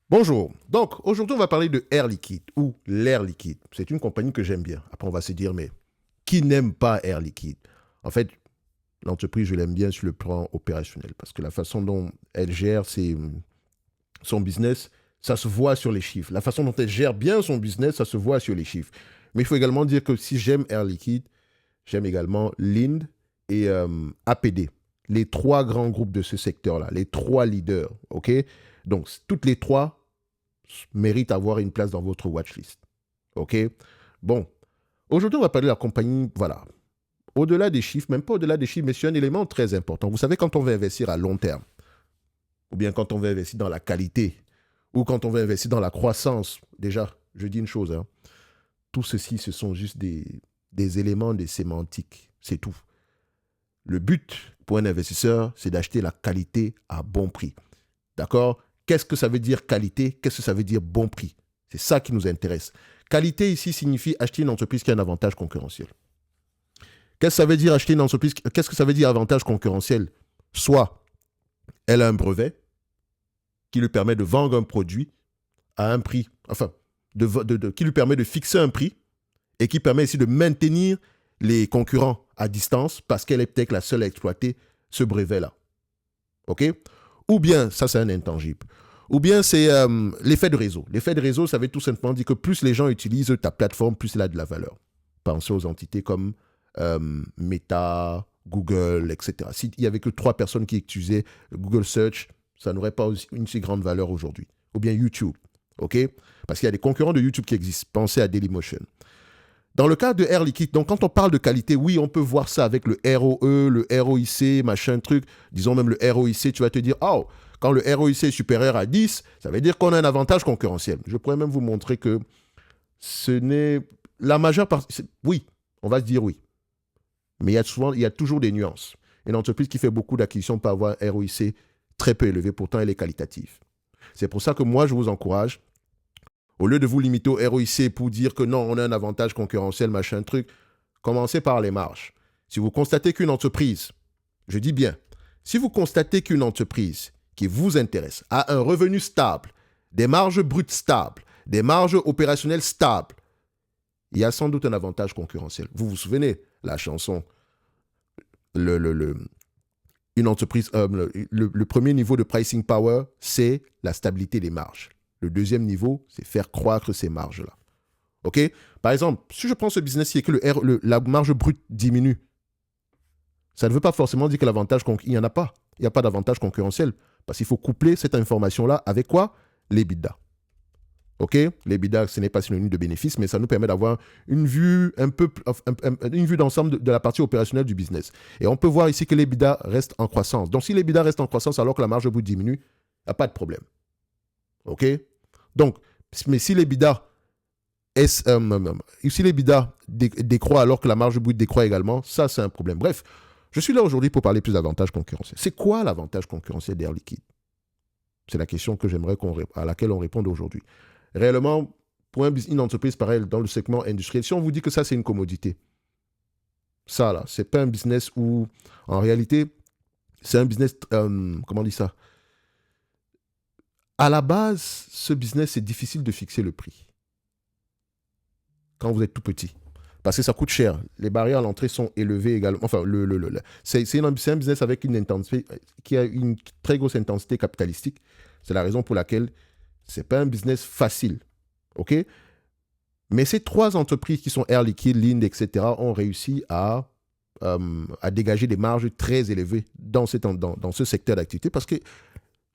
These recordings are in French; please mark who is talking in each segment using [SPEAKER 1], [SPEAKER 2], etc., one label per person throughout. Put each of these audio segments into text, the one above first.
[SPEAKER 1] Bonjour. Donc, aujourd'hui, on va parler de Air Liquide ou l'Air Liquide. C'est une compagnie que j'aime bien. Après, on va se dire, mais qui n'aime pas Air Liquide? En fait, l'entreprise, je l'aime bien sur le plan opérationnel parce que la façon dont elle gère son business, ça se voit sur les chiffres. La façon dont elle gère bien son business, ça se voit sur les chiffres. Mais il faut également dire que si j'aime Air Liquide, j'aime également Linde et APD. Les trois grands groupes de ce secteur-là, les trois leaders, OK? Donc, toutes les trois mérite d'avoir une place dans votre watchlist. OK? Bon, aujourd'hui, on va parler de la compagnie, voilà. Au-delà des chiffres, même pas au-delà des chiffres, mais c'est un élément très important. Vous savez, quand on veut investir à long terme, ou bien quand on veut investir dans la qualité, ou quand on veut investir dans la croissance, déjà, je dis une chose, hein, tout ceci, ce sont juste des éléments, des sémantiques. C'est tout. Le but pour un investisseur, c'est d'acheter la qualité à bon prix. D'accord? Qu'est-ce que ça veut dire qualité? Qu'est-ce que ça veut dire bon prix? C'est ça qui nous intéresse. Qualité ici signifie acheter une entreprise qui a un avantage concurrentiel. Qu'est-ce que ça veut dire acheter une entreprise? Qu'est-ce que ça veut dire avantage concurrentiel? Soit elle a un brevet qui lui permet de vendre un produit à un prix, enfin, qui lui permet de fixer un prix et qui permet ici de maintenir les concurrents à distance parce qu'elle est peut-être la seule à exploiter ce brevet-là. OK? Ou bien, ça c'est un intangible. Ou bien c'est l'effet de réseau. L'effet de réseau, ça veut tout simplement dire que plus les gens utilisent ta plateforme, plus elle a de la valeur. Pensez aux entités comme Meta, Google, etc. S'il n'y avait que 3 personnes qui utilisaient Google Search, ça n'aurait pas une si grande valeur aujourd'hui. Ou bien YouTube. OK? Parce qu'il y a des concurrents de YouTube qui existent. Pensez à Dailymotion. Dans le cas de Air Liquide, donc quand on parle de qualité, oui, on peut voir ça avec le ROE, le ROIC, machin truc. Disons même le ROIC, tu vas te dire, oh, quand le ROIC est supérieur à 10, ça veut dire qu'on a un avantage concurrentiel. Je pourrais même vous montrer que ce n'est la majeure partie. Oui, on va se dire oui. Mais il y a toujours des nuances. Une entreprise qui fait beaucoup d'acquisitions peut avoir un ROIC très peu élevé, pourtant elle est qualitative. C'est pour ça que moi, je vous encourage, au lieu de vous limiter au ROIC pour dire que non, on a un avantage concurrentiel, machin truc, commencez par les marges. Si vous constatez qu'une entreprise, je dis bien, si vous constatez qu'une entreprise qui vous intéresse a un revenu stable, des marges brutes stables, des marges opérationnelles stables, il y a sans doute un avantage concurrentiel. Vous vous souvenez, la chanson, le, le, le- une entreprise, le premier niveau de pricing power, c'est la stabilité des marges. Le deuxième niveau, c'est faire croître ces marges-là. OK? Par exemple, si je prends ce business-ci et que la marge brute diminue, ça ne veut pas forcément dire que l'avantage, il n'y en a pas. Il n'y a pas d'avantage concurrentiel. Parce qu'il faut coupler cette information-là avec quoi? L'EBITDA. OK? L'EBITDA, ce n'est pas synonyme de bénéfice, mais ça nous permet d'avoir une vue une vue d'ensemble de la partie opérationnelle du business. Et on peut voir ici que l'EBITDA reste en croissance. Donc, si l'EBITDA reste en croissance alors que la marge brute diminue, il n'y a pas de problème. OK? Donc, mais si l'EBITDA si l'EBITDA décroît alors que la marge brute décroît également, ça c'est un problème. Bref, je suis là aujourd'hui pour parler plus d'avantages concurrentiels. C'est quoi l'avantage concurrentiel d'Air Liquide? C'est la question que j'aimerais à laquelle on réponde aujourd'hui. Réellement, pour une entreprise pareille dans le segment industriel, si on vous dit que ça c'est une commodité, ça là, c'est pas un business où, en réalité, c'est un business, comment on dit ça? À la base, ce business, c'est difficile de fixer le prix quand vous êtes tout petit. Parce que ça coûte cher. Les barrières à l'entrée sont élevées également. Enfin, c'est un business avec une intensité, qui a une très grosse intensité capitalistique. C'est la raison pour laquelle ce n'est pas un business facile. OK? Mais ces trois entreprises qui sont Air Liquide, Linde, etc., ont réussi à dégager des marges très élevées dans ce secteur d'activité parce que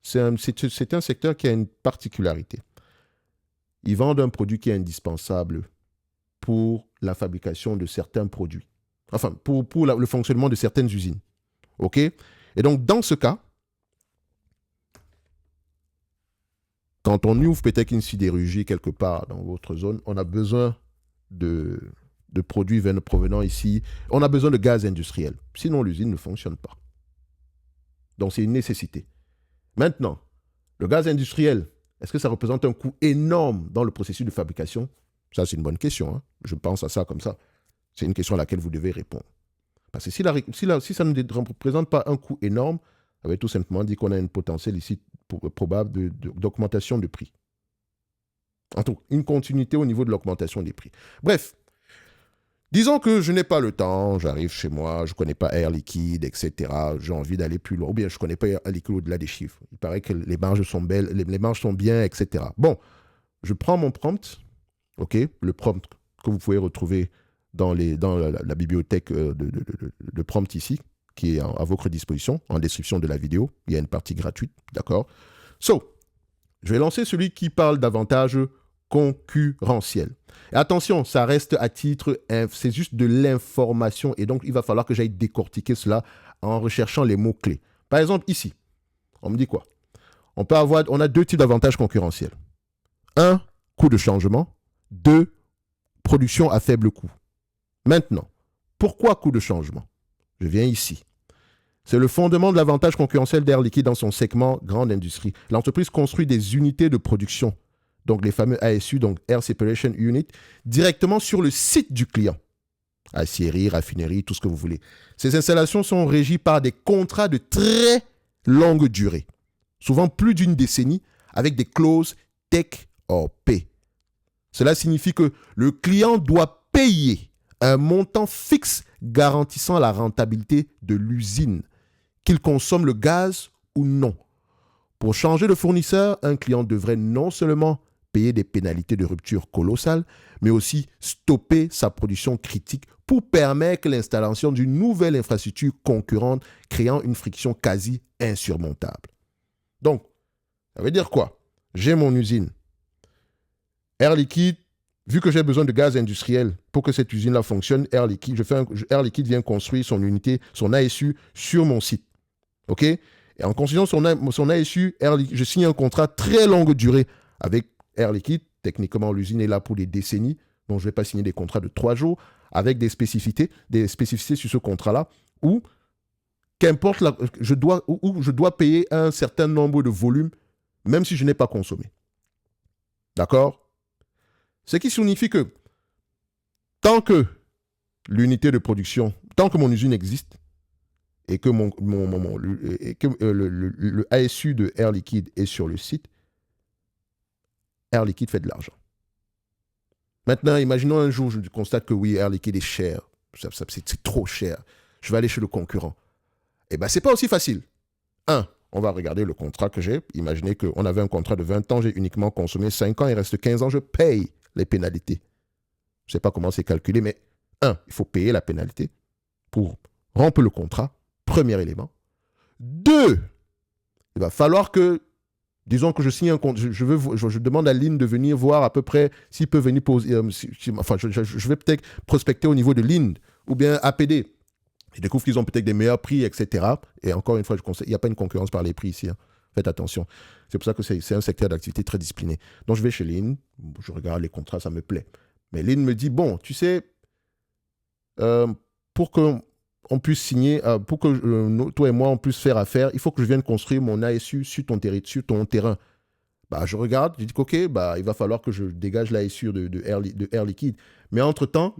[SPEAKER 1] c'est un secteur qui a une particularité. Ils vendent un produit qui est indispensable pour la fabrication de certains produits. Enfin, pour le fonctionnement de certaines usines. OK? Et donc, dans ce cas, quand on ouvre peut-être une sidérurgie quelque part dans votre zone, on a besoin de, de produits provenant ici. On a besoin de gaz industriel. Sinon, l'usine ne fonctionne pas. Donc, c'est une nécessité. Maintenant, le gaz industriel, est-ce que ça représente un coût énorme dans le processus de fabrication? Ça, c'est une bonne question. Hein. Je pense à ça comme ça. C'est une question à laquelle vous devez répondre. Parce que si ça ne représente pas un coût énorme, ça veut tout simplement dire qu'on a un potentiel ici probable d'augmentation de prix. En tout cas, une continuité au niveau de l'augmentation des prix. Bref, disons que je n'ai pas le temps, j'arrive chez moi, je ne connais pas Air Liquide, etc. J'ai envie d'aller plus loin, ou bien je ne connais pas Air Liquide au-delà des chiffres. Il paraît que les marges sont belles, les marges sont bien, etc. Bon, je prends mon prompt, ok, le prompt que vous pouvez retrouver dans la bibliothèque de prompt ici, qui est à votre disposition, en description de la vidéo. Il y a une partie gratuite, d'accord? So, je vais lancer celui qui parle d'avantages concurrentiels. Et attention, ça reste à titre, c'est juste de l'information, et donc il va falloir que j'aille décortiquer cela en recherchant les mots-clés. Par exemple, ici, on me dit quoi? On a deux types d'avantages concurrentiels. Un, coût de changement. Deux, production à faible coût. Maintenant, pourquoi coût de changement? Je viens ici. C'est le fondement de l'avantage concurrentiel d'Air Liquide dans son segment grande industrie. L'entreprise construit des unités de production, donc les fameux ASU, donc Air Separation Unit, directement sur le site du client. Aciérie, raffinerie, tout ce que vous voulez. Ces installations sont régies par des contrats de très longue durée, souvent plus d'une décennie, avec des clauses take or pay. Cela signifie que le client doit payer un montant fixe garantissant la rentabilité de l'usine, qu'il consomme le gaz ou non. Pour changer de fournisseur, un client devrait non seulement payer des pénalités de rupture colossales, mais aussi stopper sa production critique pour permettre l'installation d'une nouvelle infrastructure concurrente, créant une friction quasi insurmontable. Donc, ça veut dire quoi? J'ai mon usine. Air Liquide, vu que j'ai besoin de gaz industriel pour que cette usine-là fonctionne, Air Liquide vient construire son unité, son ASU sur mon site. OK? Et en considérant son ASU, je signe un contrat très longue durée avec Air Liquide. Techniquement, l'usine est là pour des décennies, donc je ne vais pas signer des contrats de 3 jours avec des spécificités sur ce contrat-là où, qu'importe, je dois payer un certain nombre de volumes, même si je n'ai pas consommé. D'accord? Ce qui signifie que tant que l'unité de production, tant que mon usine existe, et que le ASU de Air Liquide est sur le site, Air Liquide fait de l'argent. Maintenant, imaginons un jour, je constate que oui, Air Liquide est cher. C'est trop cher. Je vais aller chez le concurrent. Eh bien, ce n'est pas aussi facile. On va regarder le contrat que j'ai. Imaginez qu'on avait un contrat de 20 ans, j'ai uniquement consommé 5 ans, il reste 15 ans, je paye les pénalités. Je ne sais pas comment c'est calculé, mais il faut payer la pénalité pour rompre le contrat. Premier élément. 2, il va falloir que, disons que je signe un contrat, je demande à Lynn de venir voir à peu près s'il peut venir poser, je vais peut-être prospecter au niveau de Lynn ou bien APD. Je découvre qu'ils ont peut-être des meilleurs prix, etc. Et encore une fois, je conseille, il n'y a pas une concurrence par les prix ici. Faites attention. C'est pour ça que c'est un secteur d'activité très discipliné. Donc, je vais chez Lynn, je regarde les contrats, ça me plaît. Mais Lynn me dit, bon, tu sais, pour qu'on puisse signer, pour que toi et moi, on puisse faire affaire, il faut que je vienne construire mon ASU sur ton terrain. Bah, je regarde, je dis qu'OK, bah, il va falloir que je dégage l'ASU de Air Liquide. Mais entre-temps,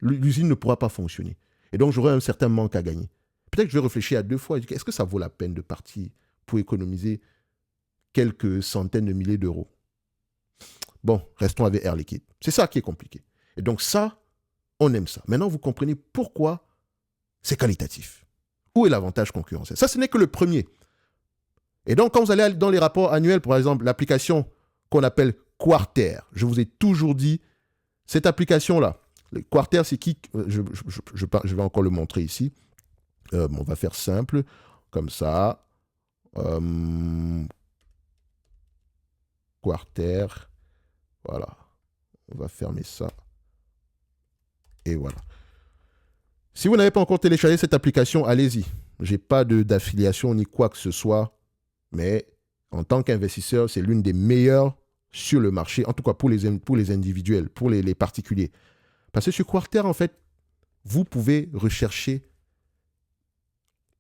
[SPEAKER 1] l'usine ne pourra pas fonctionner. Et donc, j'aurai un certain manque à gagner. Peut-être que je vais réfléchir à 2 fois. Est-ce que ça vaut la peine de partir pour économiser quelques centaines de milliers d'euros? Bon, restons avec Air Liquide. C'est ça qui est compliqué. Et donc ça, on aime ça. Maintenant, vous comprenez pourquoi c'est qualitatif. Où est l'avantage concurrentiel? Ça, ce n'est que le premier. Et donc, quand vous allez dans les rapports annuels, par exemple, l'application qu'on appelle Quarter, je vous ai toujours dit, cette application-là, le Quarter, c'est qui? Je vais encore le montrer ici. On va faire simple, comme ça. Quarter. Voilà. On va fermer ça. Et voilà. Si vous n'avez pas encore téléchargé cette application, allez-y. Je n'ai pas d'affiliation ni quoi que ce soit. Mais en tant qu'investisseur, c'est l'une des meilleures sur le marché. En tout cas pour les individuels, pour les particuliers. Parce que sur Quarter, en fait, vous pouvez rechercher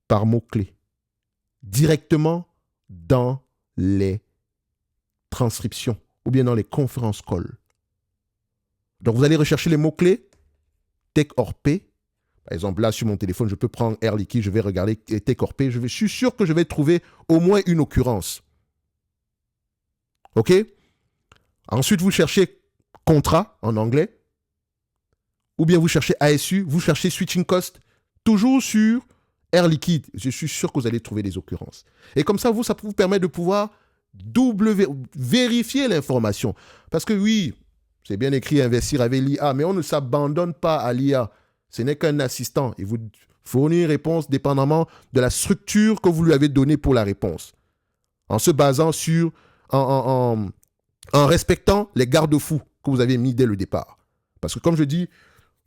[SPEAKER 1] par mots-clés directement dans les transcriptions ou bien dans les conférences calls. Donc, vous allez rechercher les mots-clés Take or Pay. Par exemple, là, sur mon téléphone, je peux prendre Air Liquide, je vais regarder Take or Pay. Je suis sûr que je vais trouver au moins une occurrence. OK? Ensuite, vous cherchez contrat en anglais, ou bien vous cherchez ASU, vous cherchez switching cost, toujours sur Air Liquide. Je suis sûr que vous allez trouver des occurrences. Et comme ça, ça vous permet de pouvoir vérifier l'information. Parce que oui, c'est bien écrit investir avec l'IA, mais on ne s'abandonne pas à l'IA. Ce n'est qu'un assistant. Il vous fournit une réponse dépendamment de la structure que vous lui avez donnée pour la réponse. En se basant sur, en respectant les garde-fous que vous avez mis dès le départ. Parce que comme je dis,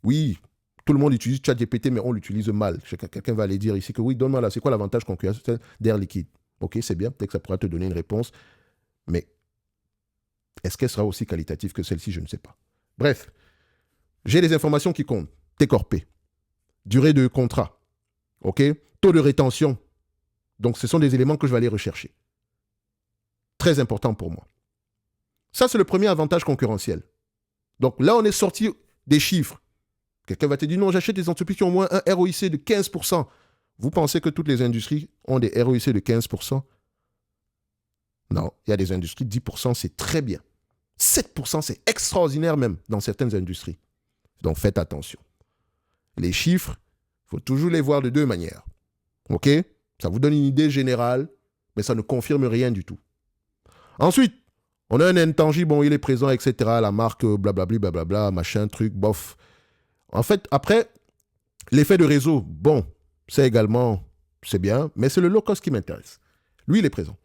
[SPEAKER 1] oui, tout le monde utilise ChatGPT, mais on l'utilise mal. Quelqu'un va aller dire ici que oui, donne-moi là, c'est quoi l'avantage concurrentiel d'Air Liquide? Ok, c'est bien, peut-être que ça pourra te donner une réponse, mais est-ce qu'elle sera aussi qualitative que celle-ci? Je ne sais pas. Bref, j'ai les informations qui comptent. TCORP, durée de contrat, ok, taux de rétention. Donc, ce sont des éléments que je vais aller rechercher. Très important pour moi. Ça, c'est le premier avantage concurrentiel. Donc là, on est sorti des chiffres. Quelqu'un va te dire, non, j'achète des entreprises qui ont au moins un ROIC de 15%. Vous pensez que toutes les industries ont des ROIC de 15%? Non, il y a des industries, 10%, c'est très bien. 7%, c'est extraordinaire même dans certaines industries. Donc faites attention. Les chiffres, il faut toujours les voir de deux manières. OK? Ça vous donne une idée générale, mais ça ne confirme rien du tout. Ensuite, on a un intangible, bon, il est présent, etc. La marque, blablabla, blablabla, machin, truc, bof. En fait, après, l'effet de réseau, bon, c'est également, c'est bien, mais c'est le low cost qui m'intéresse. Lui, il est présent.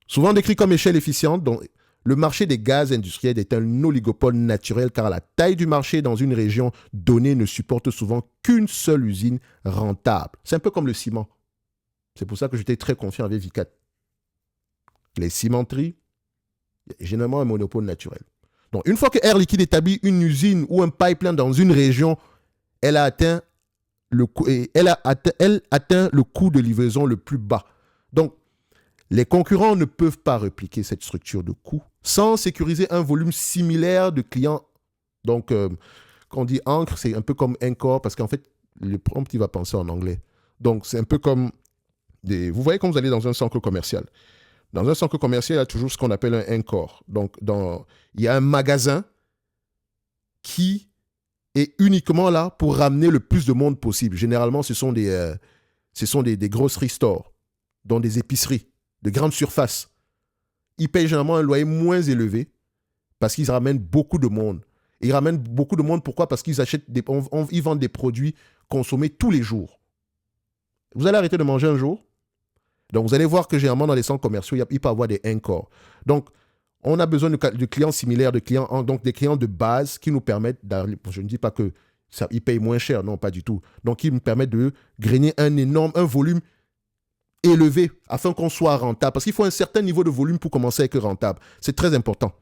[SPEAKER 1] Souvent décrit comme échelle efficiente, donc le marché des gaz industriels est un oligopole naturel car la taille du marché dans une région donnée ne supporte souvent qu'une seule usine rentable. C'est un peu comme le ciment. C'est pour ça que j'étais très confiant avec Vicat. Les cimenteries, généralement un monopole naturel. Donc, une fois que Air Liquide établit une usine ou un pipeline dans une région, elle atteint le coût de livraison le plus bas. Donc, les concurrents ne peuvent pas répliquer cette structure de coût sans sécuriser un volume similaire de clients. Donc, quand on dit encre, c'est un peu comme encore, parce qu'en fait, le prompt, il va penser en anglais. Donc, c'est un peu comme vous voyez quand vous allez dans un centre commercial. Dans un centre commercial, il y a toujours ce qu'on appelle un encore. Donc, il y a un magasin qui est uniquement là pour ramener le plus de monde possible. Généralement, ce sont des grocery stores, donc des épiceries de grande surface. Ils payent généralement un loyer moins élevé parce qu'ils ramènent beaucoup de monde. Ils ramènent beaucoup de monde, pourquoi? Parce qu'ils ils vendent des produits consommés tous les jours. Vous allez arrêter de manger un jour. Donc, vous allez voir que généralement, dans les centres commerciaux, il peut y avoir des encore. Donc, on a besoin de clients similaires, donc des clients de base qui nous permettent, je ne dis pas qu'ils payent moins cher, non, pas du tout. Donc, qui nous permettent de grainer un volume élevé afin qu'on soit rentable. Parce qu'il faut un certain niveau de volume pour commencer à être rentable. C'est très important.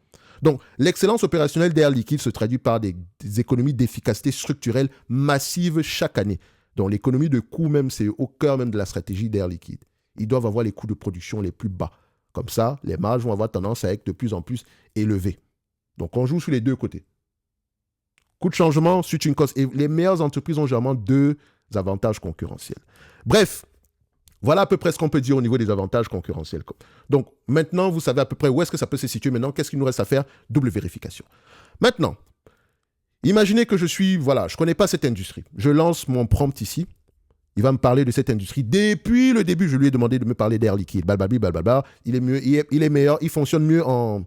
[SPEAKER 1] Donc, l'excellence opérationnelle d'Air Liquide se traduit par des économies d'efficacité structurelle massives chaque année. Donc, l'économie de coût même, c'est au cœur même de la stratégie d'Air Liquide. Ils doivent avoir les coûts de production les plus bas. Comme ça, les marges vont avoir tendance à être de plus en plus élevées. Donc, on joue sur les deux côtés. Coût de changement, switching cost. Et les meilleures entreprises ont généralement deux avantages concurrentiels. Bref, voilà à peu près ce qu'on peut dire au niveau des avantages concurrentiels. Donc, maintenant, vous savez à peu près où est-ce que ça peut se situer. Maintenant, qu'est-ce qu'il nous reste à faire? Double vérification. Maintenant, imaginez que je ne connais pas cette industrie. Je lance mon prompt ici. Il va me parler de cette industrie. Depuis le début, je lui ai demandé de me parler d'Air Liquide. Blablabla. Il est mieux, il est meilleur, il fonctionne mieux en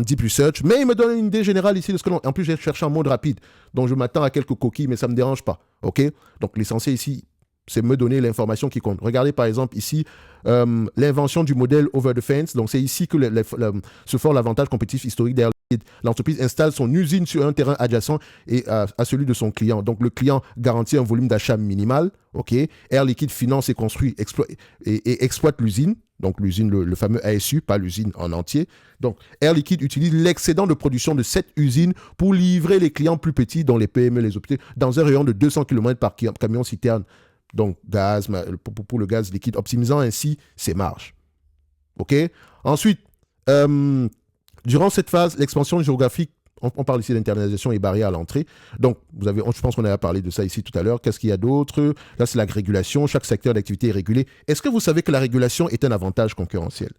[SPEAKER 1] deep research. Mais il me donne une idée générale ici de ce que l'on. En plus, j'ai cherché en mode rapide. Donc, je m'attends à quelques coquilles, mais ça ne me dérange pas. OK? Donc, l'essentiel ici, c'est me donner l'information qui compte. Regardez par exemple ici l'invention du modèle over the fence. Donc, c'est ici que se forme l'avantage compétitif historique d'Air Liquide. L'entreprise installe son usine sur un terrain adjacent et à celui de son client. Donc, le client garantit un volume d'achat minimal. Okay. Air Liquide finance et construit et exploite l'usine. Donc, l'usine, le fameux ASU, pas l'usine en entier. Donc, Air Liquide utilise l'excédent de production de cette usine pour livrer les clients plus petits, dont les PME, les hôpitaux, dans un rayon de 200 km par camion-citerne. Donc, gaz, pour le gaz liquide, optimisant ainsi ses marges. OK? Ensuite, durant cette phase, l'expansion géographique, on parle ici d'internalisation et barrières à l'entrée. Donc, je pense qu'on a parlé de ça ici tout à l'heure. Qu'est-ce qu'il y a d'autre? Là, c'est la régulation. Chaque secteur d'activité est régulé. Est-ce que vous savez que la régulation est un avantage concurrentiel?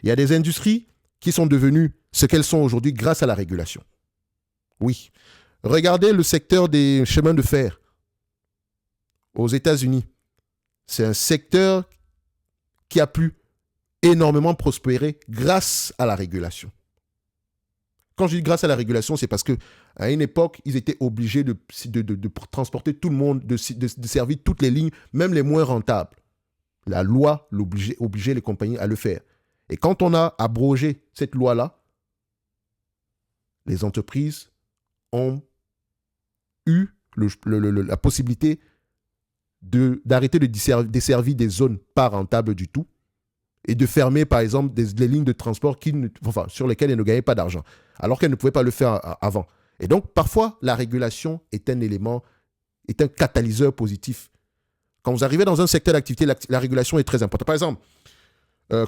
[SPEAKER 1] Il y a des industries qui sont devenues ce qu'elles sont aujourd'hui grâce à la régulation. Oui. Regardez le secteur des chemins de fer aux États-Unis. C'est un secteur qui a pu énormément prospérer grâce à la régulation. Quand je dis grâce à la régulation, c'est parce qu'à une époque, ils étaient obligés de transporter tout le monde, de servir toutes les lignes, même les moins rentables. La loi obligeait les compagnies à le faire. Et quand on a abrogé cette loi-là, les entreprises ont eu la possibilité d'arrêter de desservir des zones pas rentables du tout et de fermer, par exemple, des lignes de transport sur lesquelles elles ne gagnaient pas d'argent, alors qu'elles ne pouvaient pas le faire avant. Et donc, parfois, la régulation est un élément, est un catalyseur positif. Quand vous arrivez dans un secteur d'activité, la régulation est très importante. Par exemple,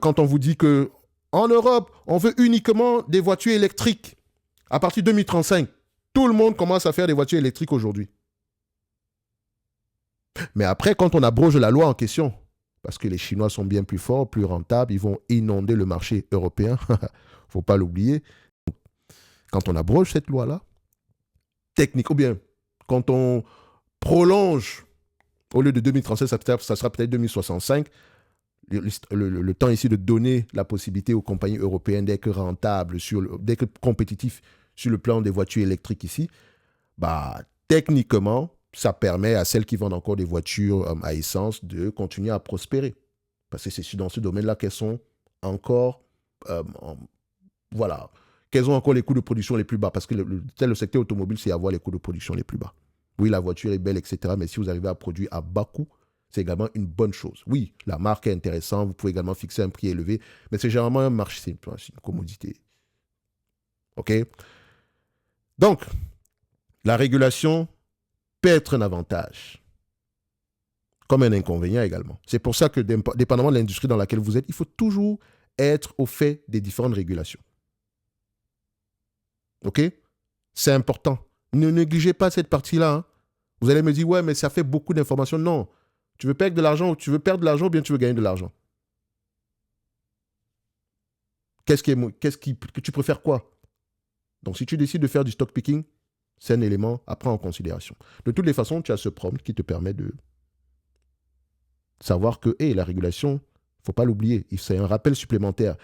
[SPEAKER 1] quand on vous dit qu'en Europe, on veut uniquement des voitures électriques à partir de 2035, tout le monde commence à faire des voitures électriques aujourd'hui. Mais après, quand on abroge la loi en question, parce que les Chinois sont bien plus forts, plus rentables, ils vont inonder le marché européen, il ne faut pas l'oublier. Quand on abroge cette loi-là, ou bien quand on prolonge, au lieu de 2037, ça sera peut-être 2065, le temps ici de donner la possibilité aux compagnies européennes d'être rentables, d'être compétitifs sur le plan des voitures électriques ici, techniquement, ça permet à celles qui vendent encore des voitures à essence de continuer à prospérer. Parce que c'est dans ce domaine-là qu'elles sont encore... qu'elles ont encore les coûts de production les plus bas. Parce que le secteur automobile, c'est avoir les coûts de production les plus bas. Oui, la voiture est belle, etc. Mais si vous arrivez à produire à bas coût, c'est également une bonne chose. Oui, la marque est intéressante. Vous pouvez également fixer un prix élevé. Mais c'est généralement un marché, c'est une commodité. OK? Donc, la régulation peut être un avantage, comme un inconvénient également. C'est pour ça que, dépendamment de l'industrie dans laquelle vous êtes, il faut toujours être au fait des différentes régulations. OK? C'est important. Ne négligez pas cette partie-là. Hein. Vous allez me dire, ouais, mais ça fait beaucoup d'informations. Non. Tu veux perdre de l'argent ou tu bien tu veux gagner de l'argent? Tu préfères quoi? Donc, si tu décides de faire du stock picking, c'est un élément à prendre en considération. De toutes les façons, tu as ce prompt qui te permet de savoir que la régulation, il ne faut pas l'oublier. C'est un rappel supplémentaire.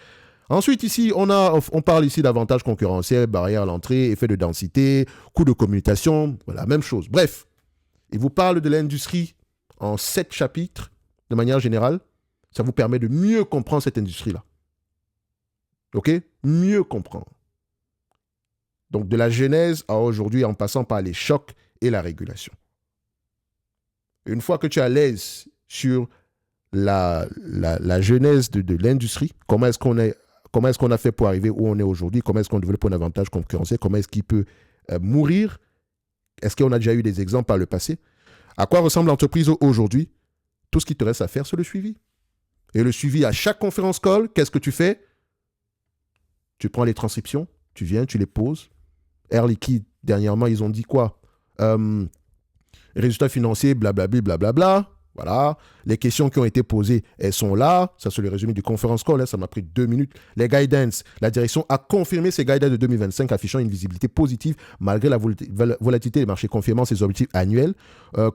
[SPEAKER 1] Ensuite, ici, on parle ici d'avantages concurrentiels, barrières à l'entrée, effet de densité, coût de commutation, voilà, même chose. Bref, il vous parle de l'industrie en 7 chapitres, de manière générale. Ça vous permet de mieux comprendre cette industrie-là. OK? Mieux comprendre. Donc, de la genèse à aujourd'hui, en passant par les chocs et la régulation. Une fois que tu es à l'aise sur la genèse de l'industrie, comment est-ce qu'on a fait pour arriver où on est aujourd'hui, comment est-ce qu'on développe un avantage concurrentiel, comment est-ce qu'il peut mourir, est-ce qu'on a déjà eu des exemples par le passé, à quoi ressemble l'entreprise aujourd'hui, tout ce qui te reste à faire, c'est le suivi. Et le suivi à chaque conférence call, qu'est-ce que tu fais? Tu prends les transcriptions, tu viens, tu les poses. Air Liquide, dernièrement, ils ont dit quoi? Résultats financiers, blablabla, blablabla. Voilà. Les questions qui ont été posées, elles sont là. Ça, c'est le résumé du conference call. Hein. Ça m'a pris 2 minutes. Les guidance, la direction a confirmé ses guidance de 2025 affichant une visibilité positive malgré la volatilité des marchés, confirmant ses objectifs annuels.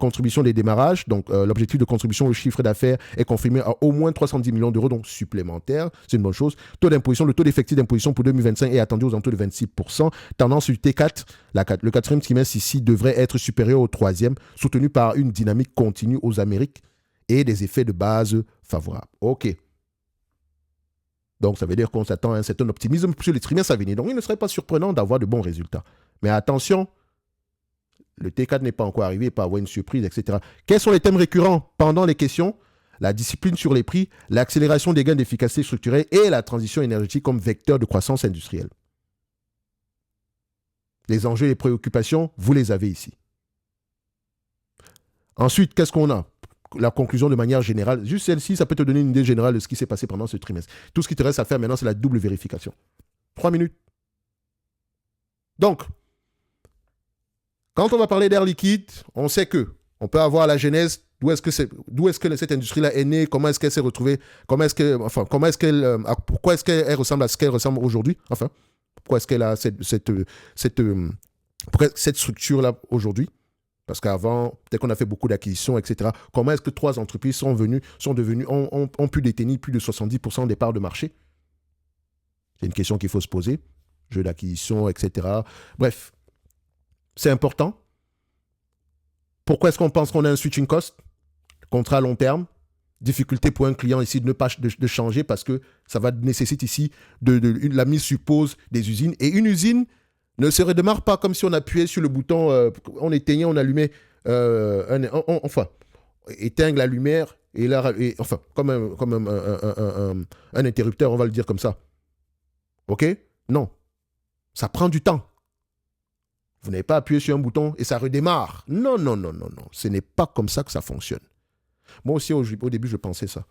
[SPEAKER 1] Contribution des démarrages. Donc, l'objectif de contribution au chiffre d'affaires est confirmé à au moins 310 millions d'euros, donc supplémentaires. C'est une bonne chose. Taux d'imposition, le taux d'effectif d'imposition pour 2025 est attendu aux alentours de 26%. Tendance du T4, le quatrième trimestre ici devrait être supérieur au troisième, soutenu par une dynamique continue aux Amériques et des effets de base favorables. OK. Donc, ça veut dire qu'on s'attend à un certain optimisme sur les trimestres à venir. Donc, il ne serait pas surprenant d'avoir de bons résultats. Mais attention, le T4 n'est pas encore arrivé, il peut avoir une surprise, etc. Quels sont les thèmes récurrents pendant les questions? La discipline sur les prix, l'accélération des gains d'efficacité structurelle et la transition énergétique comme vecteur de croissance industrielle. Les enjeux et les préoccupations, vous les avez ici. Ensuite, qu'est-ce qu'on a? La conclusion de manière générale. Juste celle-ci, ça peut te donner une idée générale de ce qui s'est passé pendant ce trimestre. Tout ce qui te reste à faire maintenant, c'est la double vérification. 3 minutes. Donc, quand on va parler d'Air Liquide, on sait que on peut avoir la genèse d'où est-ce que cette industrie-là est née, comment est-ce qu'elle s'est retrouvée, pourquoi est-ce qu'elle ressemble à ce qu'elle ressemble aujourd'hui, enfin, pourquoi est-ce qu'elle a cette structure-là aujourd'hui. Parce qu'avant, dès qu'on a fait beaucoup d'acquisitions, etc., comment est-ce que 3 entreprises ont pu détenir plus de 70% des parts de marché? C'est une question qu'il faut se poser. Jeu d'acquisition, etc. Bref, c'est important. Pourquoi est-ce qu'on pense qu'on a un switching cost? Contrat à long terme. Difficulté pour un client ici de changer parce que ça va nécessiter ici la mise sur pause des usines. Et une usine ne se redémarre pas comme si on appuyait sur le bouton, on éteignait, on allumait, éteindre la lumière, comme un interrupteur, on va le dire comme ça. OK? Non. Ça prend du temps. Vous n'avez pas appuyé sur un bouton et ça redémarre. Non. Ce n'est pas comme ça que ça fonctionne. Moi aussi, au début, je pensais ça.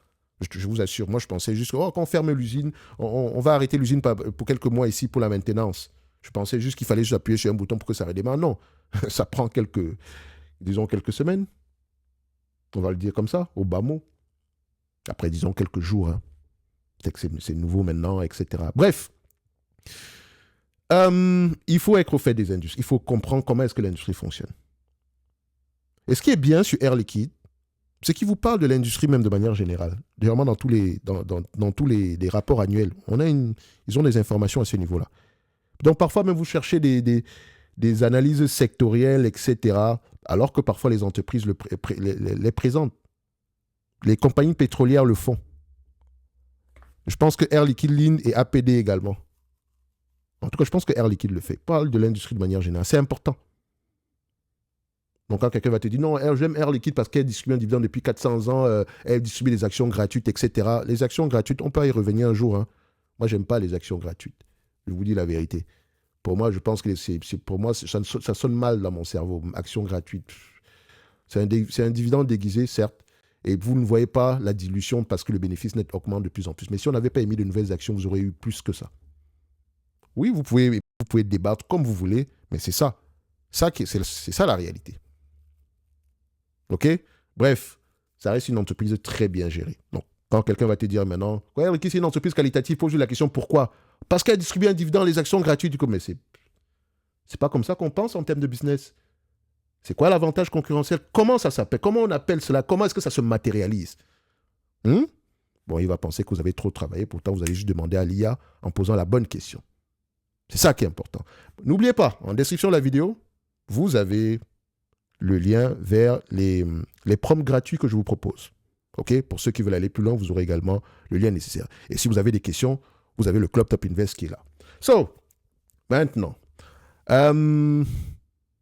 [SPEAKER 1] Je vous assure, moi, je pensais juste quand on ferme l'usine, on va arrêter l'usine pour quelques mois ici pour la maintenance. Je pensais juste qu'il fallait juste appuyer sur un bouton pour que ça redémarre. Non, ça prend quelques semaines. On va le dire comme ça, au bas mot. Après, disons quelques jours. Hein. Peut-être que c'est nouveau maintenant, etc. Bref. Il faut être au fait des industries. Il faut comprendre comment est-ce que l'industrie fonctionne. Et ce qui est bien sur Air Liquide, c'est qu'il vous parle de l'industrie même de manière générale. Généralement, dans tous les rapports annuels, ils ont des informations à ce niveau-là. Donc, parfois, même vous cherchez des analyses sectorielles, etc., alors que parfois les entreprises les présentent. Les compagnies pétrolières le font. Je pense que Air Liquide, Linde et APD également. En tout cas, je pense que Air Liquide le fait. Parle de l'industrie de manière générale. C'est important. Donc, quand quelqu'un va te dire, non, j'aime Air Liquide parce qu'elle distribue un dividende depuis 400 ans, elle distribue des actions gratuites, etc. Les actions gratuites, on peut y revenir un jour. Hein. Moi, j'aime pas les actions gratuites. Je vous dis la vérité. Pour moi, je pense que ça sonne mal dans mon cerveau. Action gratuite. C'est un dividende déguisé, certes. Et vous ne voyez pas la dilution parce que le bénéfice net augmente de plus en plus. Mais si on n'avait pas émis de nouvelles actions, vous aurez eu plus que ça. Oui, vous pouvez débattre comme vous voulez, mais c'est ça. C'est ça la réalité. OK? Bref, ça reste une entreprise très bien gérée. Donc, quand quelqu'un va te dire maintenant, ouais, Ricky, c'est une entreprise qualitative, pose-lui la question pourquoi? Parce qu'elle distribue un dividende, les actions gratuites. Du coup, mais c'est pas comme ça qu'on pense en termes de business. C'est quoi l'avantage concurrentiel? Comment ça s'appelle? Comment on appelle cela? Comment est-ce que ça se matérialise? Bon, il va penser que vous avez trop travaillé, pourtant vous allez juste demander à l'IA en posant la bonne question. C'est ça qui est important. N'oubliez pas, en description de la vidéo, vous avez le lien vers les prompts gratuits que je vous propose. OK? Pour ceux qui veulent aller plus loin, vous aurez également le lien nécessaire. Et si vous avez des questions, vous avez le Club Top Invest qui est là. Maintenant,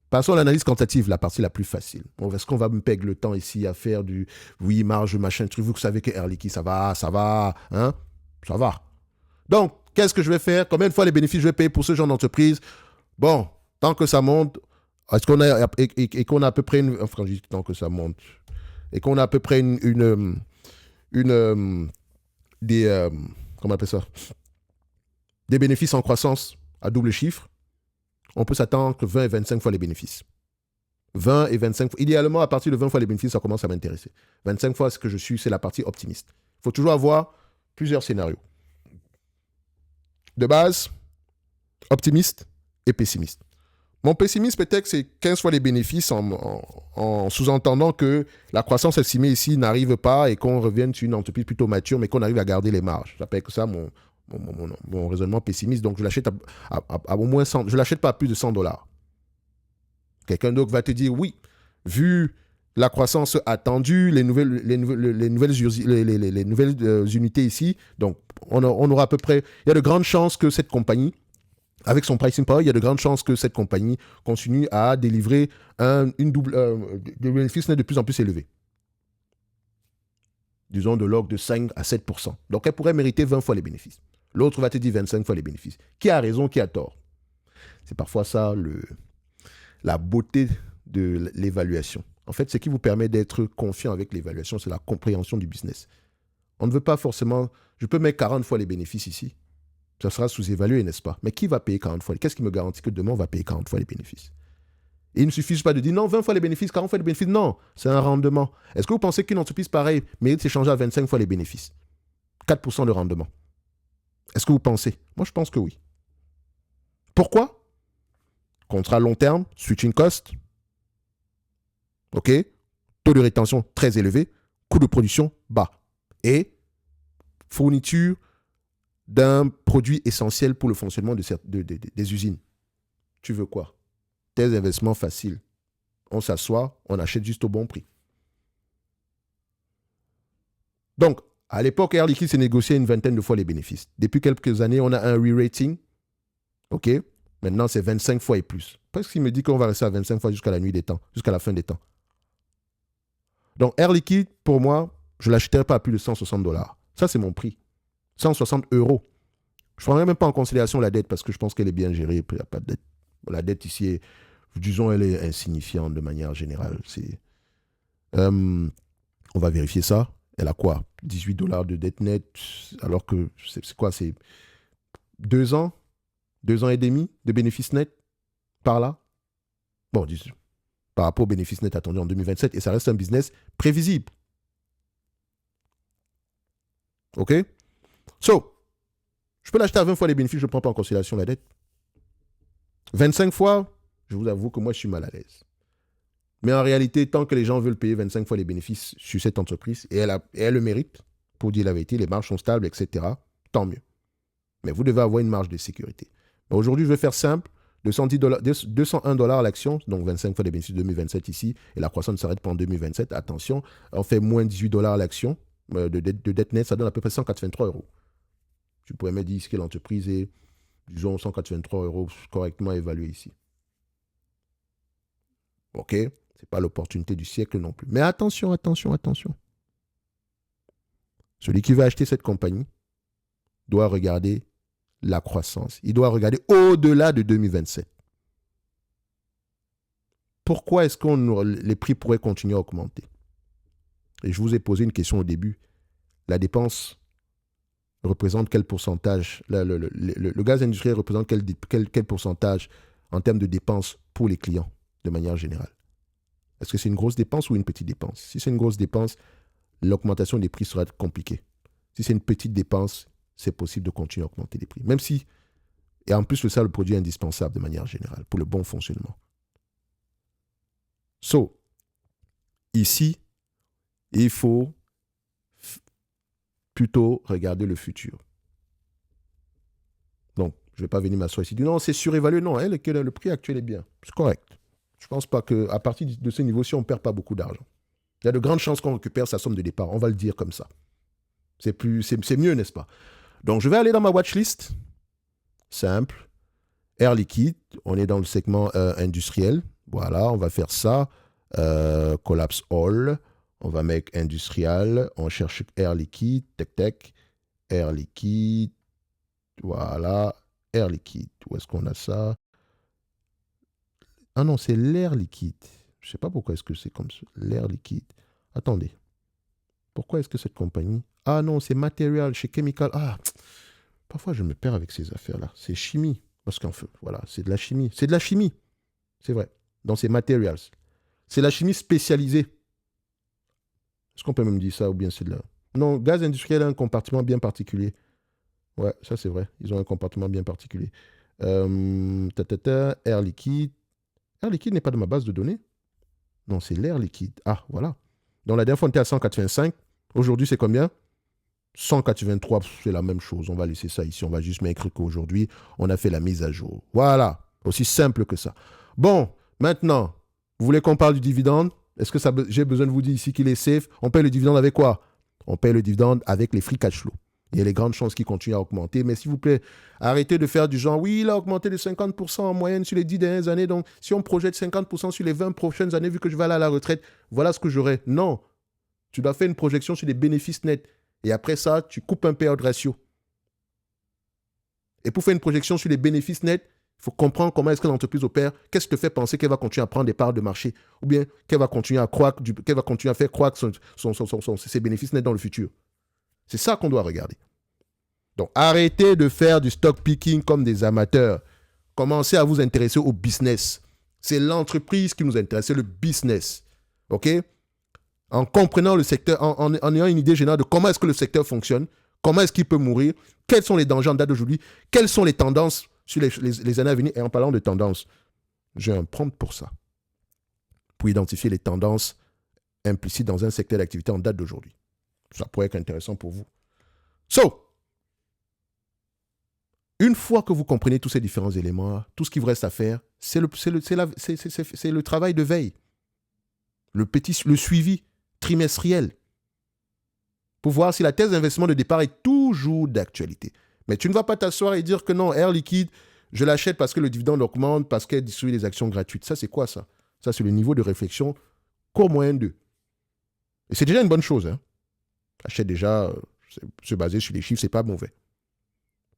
[SPEAKER 1] passons à l'analyse quantitative, la partie la plus facile. Est-ce qu'on va me perdre le temps ici à faire du oui, marge, machin, truc? Vous savez que Air Liquide, ça va, hein? Ça va. Donc, qu'est-ce que je vais faire? Combien de fois les bénéfices je vais payer pour ce genre d'entreprise? Bon, tant que ça monte, est-ce qu'on a, et qu'on a à peu près enfin, je dis tant que ça monte, et qu'on a à peu près comment on appelle ça? Des bénéfices en croissance à double chiffre, on peut s'attendre que 20 et 25 fois les bénéfices. 20 et 25 fois. Idéalement, à partir de 20 fois les bénéfices, ça commence à m'intéresser. 25 fois, ce que je suis, c'est la partie optimiste. Il faut toujours avoir plusieurs scénarios. De base, optimiste et pessimiste. Mon pessimiste, peut-être, c'est 15 fois les bénéfices en sous-entendant que la croissance estimée ici n'arrive pas et qu'on revienne sur une entreprise plutôt mature, mais qu'on arrive à garder les marges. J'appelle que ça mon raisonnement pessimiste. Donc, je l'achète à au moins 100. Je ne l'achète pas à plus de $100. Quelqu'un d'autre va te dire, oui, vu la croissance attendue, les nouvelles unités ici, donc on aura à peu près, il y a de grandes chances que cette compagnie, avec son pricing power, il y a de grandes chances que cette compagnie continue à délivrer des bénéfices nets de plus en plus élevés. Disons de l'ordre de 5 à 7%. Donc, elle pourrait mériter 20 fois les bénéfices. L'autre va te dire 25 fois les bénéfices. Qui a raison, qui a tort? C'est parfois ça la beauté de l'évaluation. En fait, ce qui vous permet d'être confiant avec l'évaluation, c'est la compréhension du business. On ne veut pas forcément... Je peux mettre 40 fois les bénéfices ici. Ça sera sous-évalué, n'est-ce pas? Mais qui va payer 40 fois? Qu'est-ce qui me garantit que demain, on va payer 40 fois les bénéfices? Et il ne suffit pas de dire non, 20 fois les bénéfices, 40 fois les bénéfices. Non, c'est un rendement. Est-ce que vous pensez qu'une entreprise pareille mérite s'échanger à 25 fois les bénéfices? 4% de rendement. Est-ce que vous pensez? Moi, je pense que oui. Pourquoi? Contrat long terme, switching cost. OK? Taux de rétention très élevé, coût de production bas. Et fourniture d'un produit essentiel pour le fonctionnement des usines. Tu veux quoi? Des investissements faciles. On s'assoit, on achète juste au bon prix. Donc, à l'époque, Air Liquide s'est négocié une vingtaine de fois les bénéfices. Depuis quelques années, on a un re-rating. OK? Maintenant, c'est 25 fois et plus. Parce qu'il me dit qu'on va rester à 25 fois jusqu'à la nuit des temps, jusqu'à la fin des temps. Donc, Air Liquide, pour moi, je ne l'achèterai pas à plus de $160. Ça, c'est mon prix. 160 €. Je ne prendrai même pas en considération la dette parce que je pense qu'elle est bien gérée. Il n'y a pas de dette. La dette ici, disons, elle est insignifiante de manière générale. On va vérifier ça. Elle a quoi? 18 $ de dette nette, alors que c'est quoi? C'est 2 ans, 2 ans et demi de bénéfices nets par là. Bon, par rapport aux bénéfices nets attendus en 2027, et ça reste un business prévisible. OK? So, je peux l'acheter à 20 fois les bénéfices, je ne prends pas en considération la dette. 25 fois, je vous avoue que moi, je suis mal à l'aise. Mais en réalité, tant que les gens veulent payer 25 fois les bénéfices sur cette entreprise, et elle le mérite, pour dire la vérité, les marges sont stables, etc., tant mieux. Mais vous devez avoir une marge de sécurité. Aujourd'hui, je vais faire simple. $201 l'action, donc 25 fois les bénéfices de 2027 ici, et la croissance s'arrête pas en 2027. Attention, on fait moins 18 $ l'action de dette nette, ça donne à peu près 183 €. Tu pourrais me dire que l'entreprise est, disons, 183 € correctement évaluée ici. OK? Ce n'est pas l'opportunité du siècle non plus. Mais attention, attention, attention. Celui qui veut acheter cette compagnie doit regarder la croissance. Il doit regarder au-delà de 2027. Pourquoi est-ce que les prix pourraient continuer à augmenter? Et je vous ai posé une question au début. La dépense représente quel pourcentage? Le gaz industriel représente quel pourcentage en termes de dépenses pour les clients, de manière générale? Est-ce que c'est une grosse dépense ou une petite dépense? Si c'est une grosse dépense, l'augmentation des prix sera compliquée. Si c'est une petite dépense, c'est possible de continuer à augmenter les prix. Même si, et en plus, le produit est indispensable de manière générale pour le bon fonctionnement. So, ici, il faut plutôt regarder le futur. Donc, je ne vais pas venir m'asseoir ici et dire non, c'est surévalué. Non, le prix actuel est bien. C'est correct. Je ne pense pas qu'à partir de ce niveau-ci, on ne perd pas beaucoup d'argent. Il y a de grandes chances qu'on récupère sa somme de départ. On va le dire comme ça. C'est mieux, n'est-ce pas? Donc, je vais aller dans ma watchlist. Simple. Air Liquide. On est dans le segment industriel. Voilà, on va faire ça. Collapse All. On va mettre industriel. On cherche Air Liquide. Tech. Air Liquide. Voilà. Air Liquide. Où est-ce qu'on a ça? Ah non, c'est l'air liquide. Je ne sais pas pourquoi est-ce que c'est comme ça. L'air liquide. Attendez. Pourquoi est-ce que cette compagnie... Ah non, c'est Material chez Chemical. Ah, parfois je me perds avec ces affaires-là. C'est chimie. Parce qu'en fait, voilà, c'est de la chimie. C'est de la chimie. C'est vrai. Donc c'est Materials. C'est la chimie spécialisée. Est-ce qu'on peut même dire ça ou bien c'est de la... Non, gaz industriel a un compartiment bien particulier. Ouais, ça c'est vrai. Ils ont un compartiment bien particulier. Air liquide. Air liquide n'est pas de ma base de données. Non, c'est l'air liquide. Ah, voilà. Donc la dernière fois, on était à 185. Aujourd'hui, c'est combien? 183, c'est la même chose. On va laisser ça ici. On va juste mettre qu'aujourd'hui, on a fait la mise à jour. Voilà. Aussi simple que ça. Bon, maintenant, vous voulez qu'on parle du dividende? Est-ce que j'ai besoin de vous dire ici qu'il est safe? On paye le dividende avec quoi? On paye le dividende avec les free cash flow. Il y a les grandes chances qui continuent à augmenter. Mais s'il vous plaît, arrêtez de faire du genre, oui, il a augmenté de 50% en moyenne sur les 10 dernières années. Donc, si on projette 50% sur les 20 prochaines années, vu que je vais aller à la retraite, voilà ce que j'aurai. Non. Tu dois faire une projection sur les bénéfices nets. Et après ça, tu coupes un payout ratio. Et pour faire une projection sur les bénéfices nets, il faut comprendre comment est-ce que l'entreprise opère. Qu'est-ce qui te fait penser qu'elle va continuer à prendre des parts de marché? Ou bien qu'elle va continuer à croître, qu'elle va continuer à faire croître ses bénéfices nets dans le futur? C'est ça qu'on doit regarder. Donc, arrêtez de faire du stock picking comme des amateurs. Commencez à vous intéresser au business. C'est l'entreprise qui nous intéresse, c'est le business. OK? En comprenant le secteur, en ayant une idée générale de comment est-ce que le secteur fonctionne, comment est-ce qu'il peut mourir, quels sont les dangers en date d'aujourd'hui, quelles sont les tendances sur les années à venir. Et en parlant de tendances, j'ai un prompt pour ça, pour identifier les tendances implicites dans un secteur d'activité en date d'aujourd'hui. Ça pourrait être intéressant pour vous. So, une fois que vous comprenez tous ces différents éléments, tout ce qu'il vous reste à faire, c'est le travail de veille, le suivi trimestriel, pour voir si la thèse d'investissement de départ est toujours d'actualité. Mais tu ne vas pas t'asseoir et dire que non, Air Liquide, je l'achète parce que le dividende augmente, parce qu'elle distribue des actions gratuites. Ça, c'est quoi ça? Ça, c'est le niveau de réflexion court moyen 2. Et c'est déjà une bonne chose. Hein. Achète déjà, se baser sur les chiffres, c'est pas mauvais.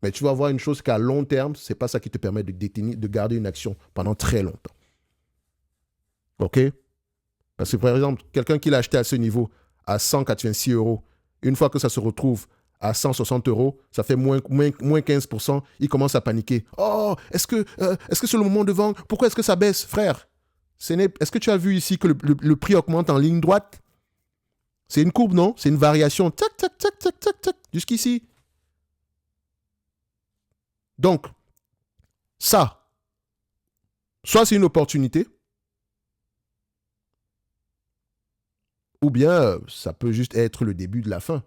[SPEAKER 1] Mais tu vas voir une chose qu'à long terme, c'est pas ça qui te permet de garder une action pendant très longtemps. OK? Parce que par exemple, quelqu'un qui l'a acheté à ce niveau, à 186 €, une fois que ça se retrouve à 160 €, ça fait moins 15%, il commence à paniquer. Oh, est-ce que c'est le moment de vendre? Pourquoi est-ce que ça baisse, frère? Est-ce que tu as vu ici que le prix augmente en ligne droite? C'est une courbe, non? C'est une variation. Tac, tac, tac, tac, tac, tac, jusqu'ici. Donc, ça, soit c'est une opportunité, ou bien ça peut juste être le début de la fin.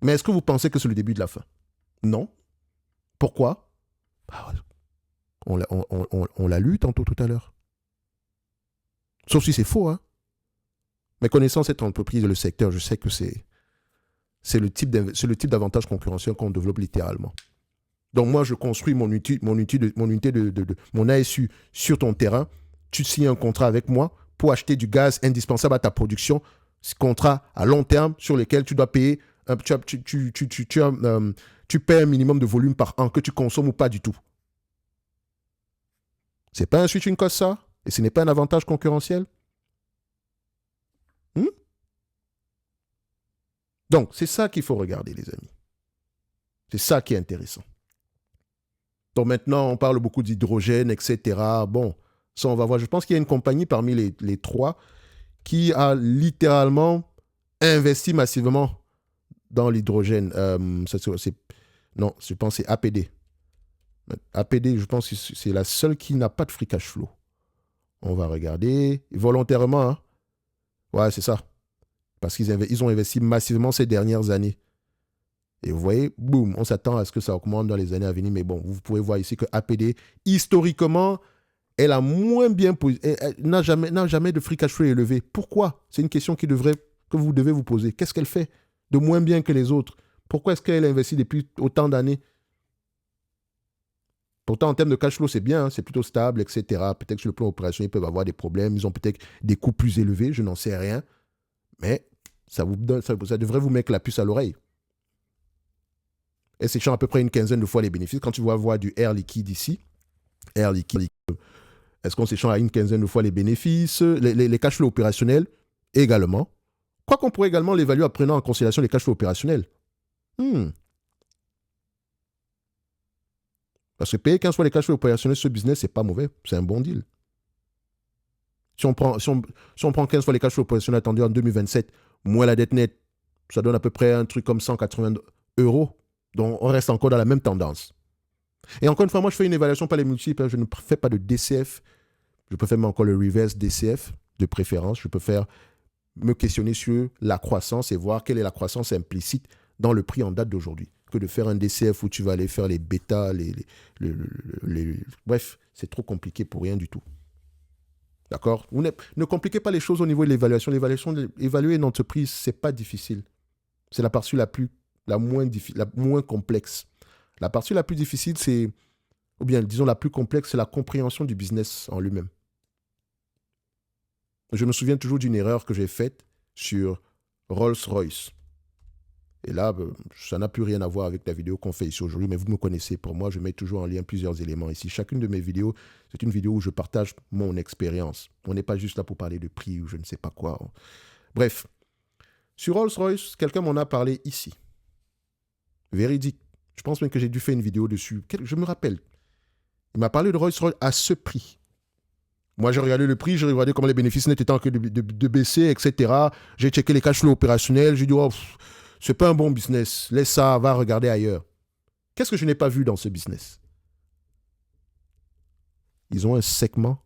[SPEAKER 1] Mais est-ce que vous pensez que c'est le début de la fin? Non. Pourquoi? On l'a lu tantôt tout à l'heure. Sauf si c'est faux. Hein. Mais connaissant cette entreprise et le secteur, je sais que c'est le type d'avantage concurrentiel qu'on développe littéralement. Donc moi, je construis mon ASU sur ton terrain. Tu signes un contrat avec moi pour acheter du gaz indispensable à ta production. Ce contrat à long terme sur lequel tu dois payer, tu paies un minimum de volume par an que tu consommes ou pas du tout. C'est pas un switching cost ça? Et ce n'est pas un avantage concurrentiel? Donc, c'est ça qu'il faut regarder, les amis. C'est ça qui est intéressant. Donc maintenant, on parle beaucoup d'hydrogène, etc. Bon, ça, on va voir. Je pense qu'il y a une compagnie parmi les trois qui a littéralement investi massivement dans l'hydrogène. Non, je pense que c'est APD. APD, je pense que c'est la seule qui n'a pas de free cash flow. On va regarder. Volontairement, hein? Ouais, c'est ça. Parce qu'ils ont investi massivement ces dernières années. Et vous voyez, boum, on s'attend à ce que ça augmente dans les années à venir. Mais bon, vous pouvez voir ici que APD, historiquement, elle a moins bien n'a jamais de free cash flow élevé. Pourquoi? C'est une question que vous devez vous poser. Qu'est-ce qu'elle fait de moins bien que les autres? Pourquoi est-ce qu'elle investit depuis autant d'années? Pourtant, en termes de cash flow, c'est bien, hein, c'est plutôt stable, etc. Peut-être que sur le plan opérationnel, ils peuvent avoir des problèmes. Ils ont peut-être des coûts plus élevés, je n'en sais rien. Mais ça devrait vous mettre la puce à l'oreille. Et s'échange à peu près une quinzaine de fois les bénéfices. Quand tu vas voir du Air Liquide ici, Air Liquide, est-ce qu'on s'échange à une quinzaine de fois les bénéfices, les cash flows opérationnels également. Quoi qu'on pourrait également l'évaluer en prenant en considération les cash flows opérationnels. Parce que payer 15 fois les cash flows opérationnels, ce business, c'est pas mauvais. C'est un bon deal. Si on prend 15 fois les cash flows opérationnels attendus en 2027, moins la dette nette, ça donne à peu près un truc comme 180 €. Donc, on reste encore dans la même tendance. Et encore une fois, moi, je fais une évaluation par les multiples. Je ne fais pas de DCF. Je peux faire même encore le reverse DCF de préférence. Je peux me questionner sur la croissance et voir quelle est la croissance implicite dans le prix en date d'aujourd'hui. Que de faire un DCF où tu vas aller faire les bêtas, bref, c'est trop compliqué pour rien du tout. D'accord? Ne compliquez pas les choses au niveau de l'évaluation. Évaluer une entreprise, c'est pas difficile. C'est la partie la moins complexe. La partie la plus difficile, ou bien disons la plus complexe, c'est la compréhension du business en lui-même. Je me souviens toujours d'une erreur que j'ai faite sur Rolls-Royce. Et là, ça n'a plus rien à voir avec la vidéo qu'on fait ici aujourd'hui, mais vous me connaissez. Pour moi, je mets toujours en lien plusieurs éléments ici. Chacune de mes vidéos, c'est une vidéo où je partage mon expérience. On n'est pas juste là pour parler de prix ou je ne sais pas quoi. Bref, sur Rolls-Royce, quelqu'un m'en a parlé ici. Véridique. Je pense même que j'ai dû faire une vidéo dessus. Je me rappelle. Il m'a parlé de Rolls-Royce à ce prix. Moi, j'ai regardé le prix, j'ai regardé comment les bénéfices nets étaient en train de baisser, etc. J'ai checké les cash flows opérationnels. J'ai dit, oh, c'est pas un bon business. Laisse ça, va regarder ailleurs. Qu'est-ce que je n'ai pas vu dans ce business? Ils ont un segment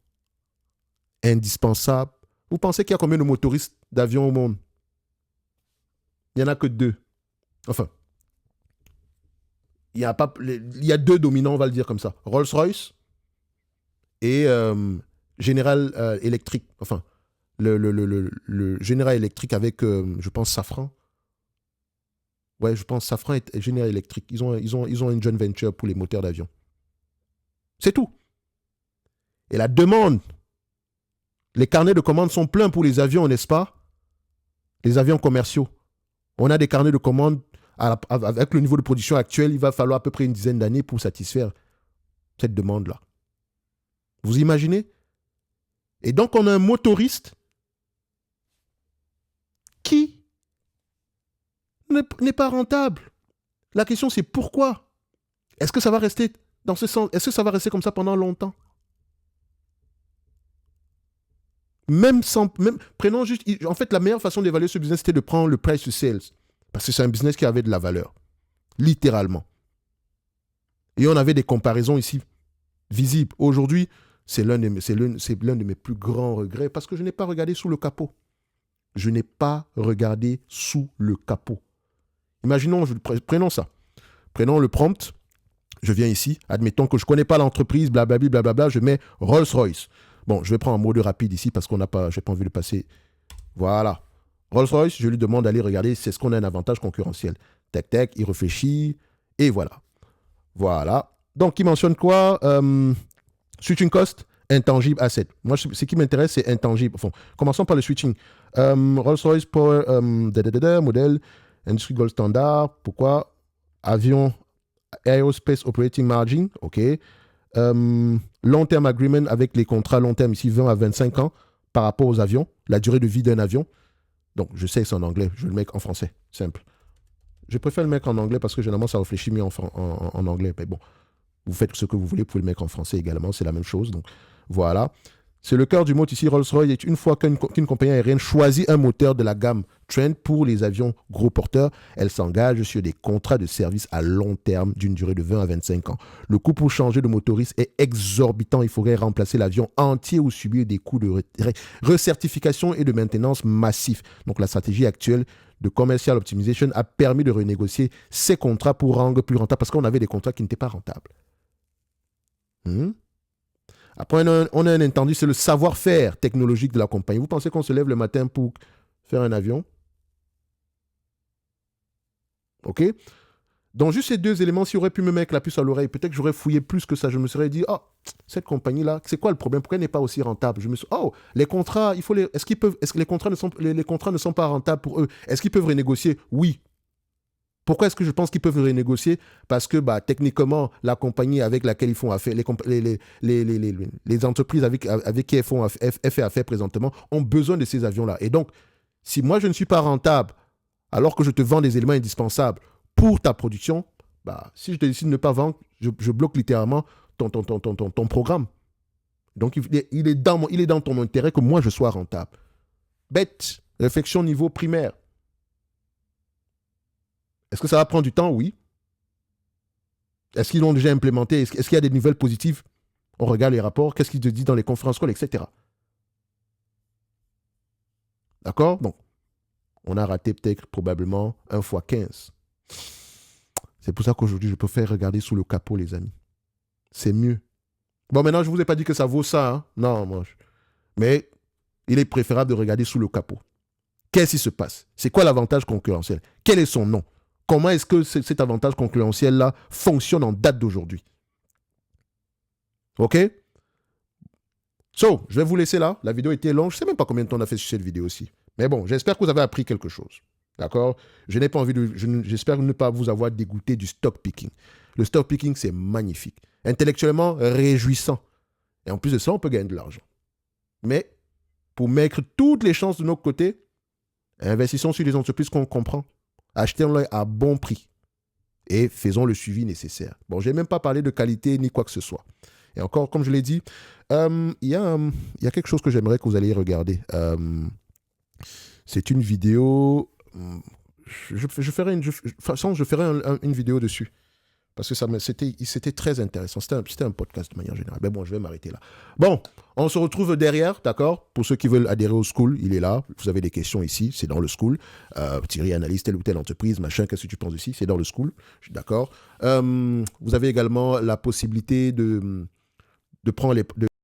[SPEAKER 1] indispensable. Vous pensez qu'il y a combien de motoristes d'avions au monde? Il n'y en a que 2. Enfin, il y a 2 dominants, on va le dire comme ça. Rolls-Royce et General Electric. Enfin, le General Electric avec, je pense, Safran. Ouais, je pense Safran et General Electric. Ils ont une joint venture pour les moteurs d'avion. C'est tout. Et la demande, les carnets de commandes sont pleins pour les avions, n'est-ce pas? Les avions commerciaux. On a des carnets de commandes avec le niveau de production actuel, il va falloir à peu près une dizaine d'années pour satisfaire cette demande-là. Vous imaginez? Et donc, on a un motoriste qui n'est pas rentable. La question, c'est pourquoi? Est-ce que ça va rester dans ce sens? Est-ce que ça va rester comme ça pendant longtemps? Prenons juste... En fait, la meilleure façon d'évaluer ce business, c'était de prendre le price to sales. Parce que c'est un business qui avait de la valeur. Littéralement. Et on avait des comparaisons ici visibles. Aujourd'hui, c'est l'un de mes plus grands regrets parce que je n'ai pas regardé sous le capot. Je n'ai pas regardé sous le capot. Imaginons, prenons ça. Prenons le prompt. Je viens ici. Admettons que je ne connais pas l'entreprise, blablabla, blablabla. Je mets Rolls-Royce. Bon, je vais prendre un mot de rapide ici parce que je n'ai pas envie de passer. Voilà. Rolls-Royce, je lui demande d'aller regarder, c'est ce qu'on a un avantage concurrentiel. Tac, tac, il réfléchit, et voilà. Voilà. Donc, il mentionne quoi? Switching cost, intangible asset. Moi, ce qui m'intéresse, c'est intangible. Enfin, commençons par le switching. Rolls-Royce Power, modèle, Industry Gold Standard. Pourquoi? Avion, Aerospace Operating Margin, OK. Long-term agreement avec les contrats long-terme, ici 20 à 25 ans, par rapport aux avions, la durée de vie d'un avion. Donc, je sais que c'est en anglais, je vais le mettre en français, simple. Je préfère le mettre en anglais parce que généralement, ça réfléchit mieux en anglais. Mais bon, vous faites ce que vous voulez, vous pouvez le mettre en français également, c'est la même chose. Donc, voilà. C'est le cœur du mot ici. Rolls-Royce est une fois qu'une compagnie aérienne choisit un moteur de la gamme Trent pour les avions gros porteurs, elle s'engage sur des contrats de service à long terme d'une durée de 20 à 25 ans. Le coût pour changer de motoriste est exorbitant. Il faudrait remplacer l'avion entier ou subir des coûts de recertification et de maintenance massifs. Donc la stratégie actuelle de Commercial Optimization a permis de renégocier ces contrats pour rendre plus rentables parce qu'on avait des contrats qui n'étaient pas rentables. Après, on a un entendu, c'est le savoir-faire technologique de la compagnie. Vous pensez qu'on se lève le matin pour faire un avion? OK? Donc, juste ces 2 éléments, s'il aurait pu me mettre la puce à l'oreille, peut-être que j'aurais fouillé plus que ça. Je me serais dit, oh, cette compagnie-là, c'est quoi le problème? Pourquoi elle n'est pas aussi rentable? Je me suis oh, les contrats, est-ce que les contrats ne sont pas rentables pour eux? Est-ce qu'ils peuvent renégocier? Oui. Pourquoi est-ce que je pense qu'ils peuvent renégocier? Parce que techniquement, la compagnie avec laquelle ils font affaire, les entreprises avec qui elles font affaire présentement ont besoin de ces avions-là. Et donc, si moi je ne suis pas rentable, alors que je te vends des éléments indispensables pour ta production, si je décide de ne pas vendre, je bloque littéralement ton programme. Donc, il est dans ton intérêt que moi je sois rentable. Bête, réflexion niveau primaire. Est-ce que ça va prendre du temps? Oui. Est-ce qu'ils l'ont déjà implémenté? Est-ce qu'il y a des nouvelles positives? On regarde les rapports, qu'est-ce qu'ils te disent dans les conférences calls, etc. D'accord? Donc, on a raté peut-être probablement 1 fois 15. C'est pour ça qu'aujourd'hui, je préfère regarder sous le capot, les amis. C'est mieux. Bon, maintenant, je ne vous ai pas dit que ça vaut ça. Hein? Non, moi. Mais il est préférable de regarder sous le capot. Qu'est-ce qui se passe? C'est quoi l'avantage concurrentiel? Quel est son nom? Comment est-ce que cet avantage concurrentiel-là fonctionne en date d'aujourd'hui? OK? So, je vais vous laisser là. La vidéo était longue. Je ne sais même pas combien de temps on a fait sur cette vidéo-ci. Mais bon, j'espère que vous avez appris quelque chose. D'accord? Je n'ai pas envie j'espère ne pas vous avoir dégoûté du stock picking. Le stock picking, c'est magnifique. Intellectuellement réjouissant. Et en plus de ça, on peut gagner de l'argent. Mais, pour mettre toutes les chances de notre côté, investissons sur les entreprises qu'on comprend. Achetons-les à bon prix. Et faisons le suivi nécessaire. Bon, je n'ai même pas parlé de qualité ni quoi que ce soit. Et encore, comme je l'ai dit, il y a quelque chose que j'aimerais que vous alliez regarder. C'est une vidéo. Je ferai une, de toute façon, je ferai une vidéo dessus. Parce que c'était très intéressant. C'était un podcast de manière générale. Mais bon, je vais m'arrêter là. Bon, on se retrouve derrière, d'accord? Pour ceux qui veulent adhérer au school, il est là. Vous avez des questions ici, c'est dans le school. Thierry analyse telle ou telle entreprise, machin, qu'est-ce que tu penses ici? C'est dans le school, je suis d'accord. Vous avez également la possibilité de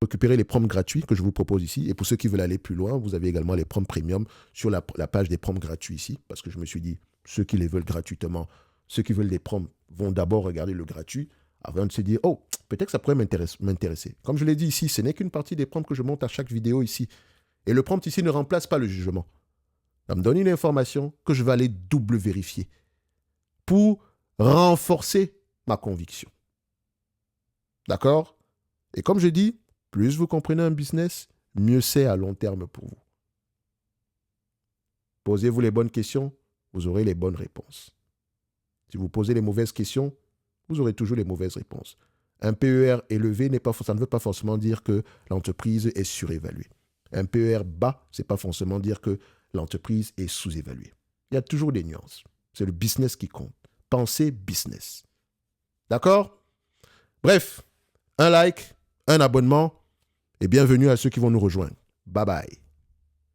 [SPEAKER 1] récupérer les prompts gratuits que je vous propose ici. Et pour ceux qui veulent aller plus loin, vous avez également les prompts premium sur la page des prompts gratuits ici. Parce que je me suis dit, ceux qui les veulent gratuitement, ceux qui veulent des prompts vont d'abord regarder le gratuit avant de se dire, oh, peut-être que ça pourrait m'intéresser. Comme je l'ai dit ici, ce n'est qu'une partie des prompts que je monte à chaque vidéo ici. Et le prompt ici ne remplace pas le jugement. Ça me donne une information que je vais aller double vérifier pour renforcer ma conviction. D'accord? Et comme je dis, plus vous comprenez un business, mieux c'est à long terme pour vous. Posez-vous les bonnes questions, vous aurez les bonnes réponses. Si vous posez les mauvaises questions, vous aurez toujours les mauvaises réponses. Un PER élevé, ça ne veut pas forcément dire que l'entreprise est surévaluée. Un PER bas, ce n'est pas forcément dire que l'entreprise est sous-évaluée. Il y a toujours des nuances. C'est le business qui compte. Pensez business. D'accord? Bref, un like, un abonnement et bienvenue à ceux qui vont nous rejoindre. Bye bye.